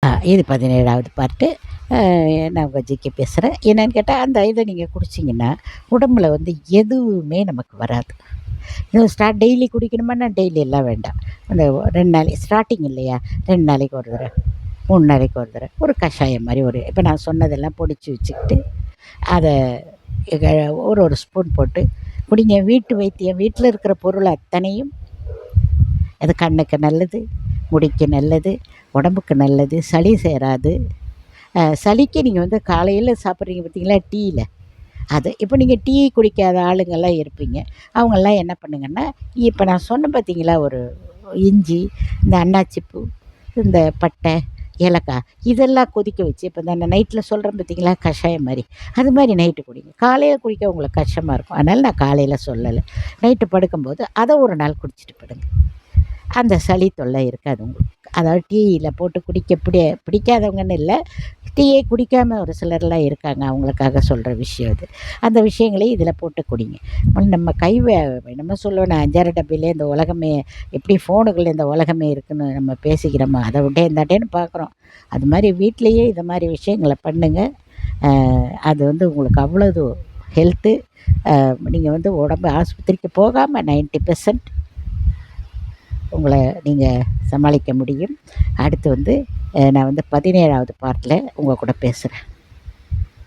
இது 17வது பார்ட்டு. நான் உங்கள் ஜிகே பேசுகிறேன். என்னன்னு கேட்டால், அந்த இதை நீங்கள் குடிச்சிங்கன்னா உடம்புல வந்து எதுவுமே நமக்கு வராது. இது டெய்லி குடிக்கணுமான்னா டெய்லி எல்லாம் வேண்டாம். அந்த 2 நாளைக்கு ஸ்டார்ட்டிங் இல்லையா, 2 நாளைக்கு ஒரு தடவை, 3 நாளைக்கு ஒரு தடவை ஒரு கஷாயம் மாதிரி ஒரு இப்போ நான் சொன்னதெல்லாம் பொடிச்சு வச்சுக்கிட்டு அதை ஒரு ஒரு ஸ்பூன் போட்டு குடிங்க. வீட்டு வைத்தியம், வீட்டில் இருக்கிற பொருள் அத்தனையும் அது கண்ணுக்கு நல்லது, முடிக்கு நல்லது, உடம்புக்கு நல்லது, சளி சேராது. சளிக்கு நீங்கள் வந்து காலையில் சாப்பிட்றீங்க பார்த்தீங்களா டீயில், அது இப்போ நீங்கள் டீ குடிக்காத ஆளுங்கள்லாம் இருப்பீங்க. அவங்கெல்லாம் என்ன பண்ணுங்கன்னா, இப்போ நான் சொன்னேன் பார்த்தீங்களா, ஒரு இஞ்சி, இந்த அன்னாச்சிப்பூ, இந்த பட்டை, ஏலக்காய் இதெல்லாம் கொதிக்க வச்சு இப்போ நான் நைட்டில் சொல்கிறேன் பார்த்தீங்களா கஷாயம் மாதிரி, அது மாதிரி நைட்டு குடிங்க. காலையில் குடிக்க உங்களுக்கு கஷ்டமாக இருக்கும், அதனால் நான் காலையில் சொல்லலை. நைட்டு படுக்கும்போது அதை ஒரு நாள் குடிச்சிட்டு படுங்க. அந்த சளி தொல்லை இருக்காது உங்களுக்கு. அதாவது டீயில் போட்டு குடிக்க பிடிக்காதவங்கன்னு இல்லை, டீயே குடிக்காமல் ஒரு சிலர்லாம் இருக்காங்க, அவங்களுக்காக சொல்கிற விஷயம் இது. அந்த விஷயங்களையும் இதில் போட்டு குடிங்க. நம்ம நம்ம சொல்லுவோம், 5 டப்பிலே இந்த உலகமே எப்படி ஃபோனுக்குள்ளே இந்த உலகமே இருக்குதுன்னு நம்ம பேசிக்கிறோமா, அதை விட்டே இந்தாட்டேன்னு பார்க்குறோம். அது மாதிரி வீட்டிலையே இது மாதிரி விஷயங்களை பண்ணுங்கள். அது வந்து உங்களுக்கு அவ்வளவு ஹெல்த்து. நீங்கள் வந்து உடம்பு ஆஸ்பத்திரிக்கு போகாமல் 90% உங்களை நீங்கள் சமாளிக்க முடியும். அடுத்து வந்து நான் வந்து 17வது பார்ட்டில் உங்கள் கூட பேசுகிறேன்.